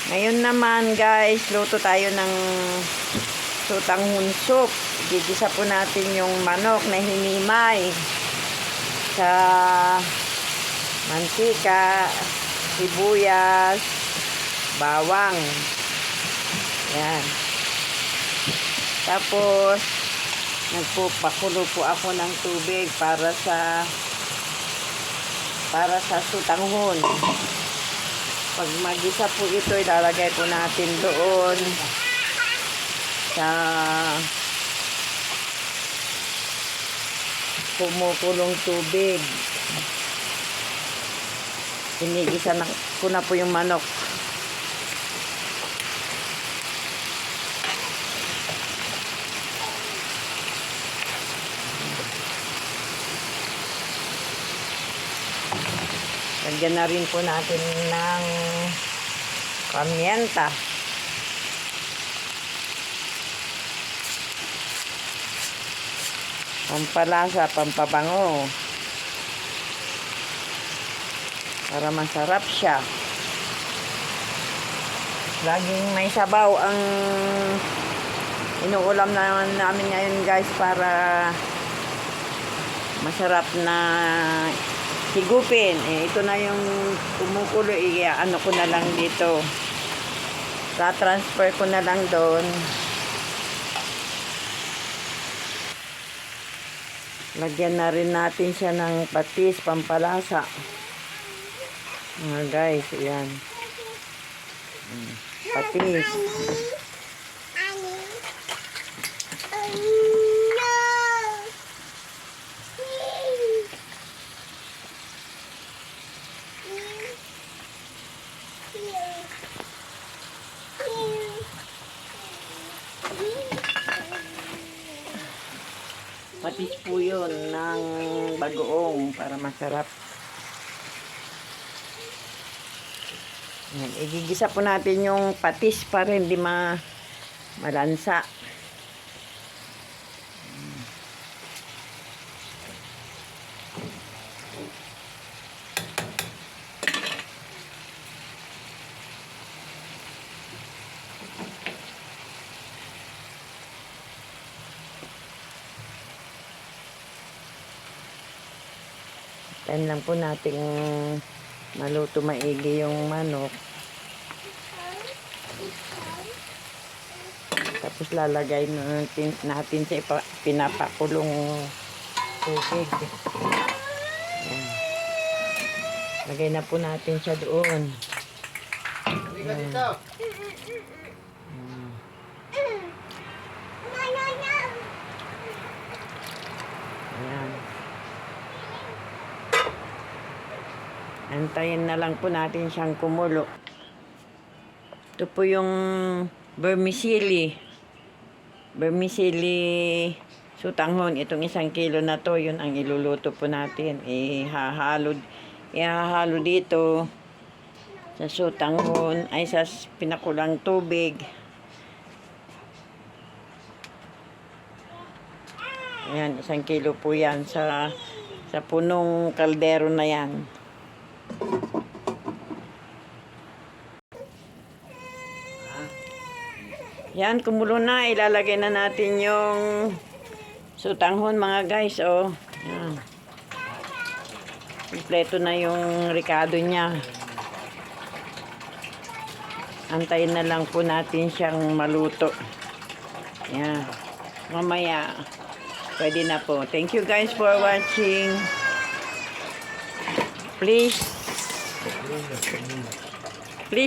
Ngayon naman guys, luto tayo ng sutanghon soup. Gigisa po natin yung manok na hinimay sa mantika, sibuyas, bawang. Yan. Tapos, nagpapakulo po ako ng tubig para sa sutanghon. Pag magisa po ito, ilalagay po natin doon sa kumukulong tubig. Inigisa ko na po yung manok. Lagyan na rin po natin ng pamienta. Pampalasa, pampabango. Para masarap siya. Laging may sabaw ang inuulam namin ngayon guys para masarap na higupin. Ito na yung kumukulo. Ano ko na lang dito. Tra-transfer ko na lang doon. Lagyan na rin natin siya ng patis, pampalasa. Mga guys, ayan. Patis. Patis po yun ng bagoong para masarap. Yan. Igigisa po natin yung patis para hindi malansa. Tayo lang po nating maluto maigi yung manok. Tapos lalagay natin sa pinapakulong tubig. Ayan. Lagay na po natin siya doon. Ayan. Ayan. Antayin na lang po natin siyang kumulo. Ito po yung vermicelli. Vermicelli sutanghon. Itong 1 kilo na to, yun ang iluluto po natin. Ihahalo dito sa sutanghon, ay sa pinakulang tubig. Ayan, 1 kilo po yan sa punong kaldero na yan. Yan, kumulo na. Ilalagay na natin yung sutanghon mga guys. Oh. Yan. Kompleto na yung ricado niya. Antayin na lang po natin siyang maluto. Yan. Mamaya, pwede na po. Thank you guys for watching. Please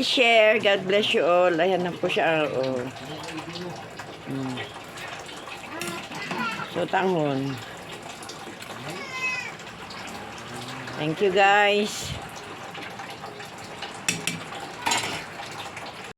share. God bless you all. Ayan na po siya. Oh. Sutanghon. Thank you guys.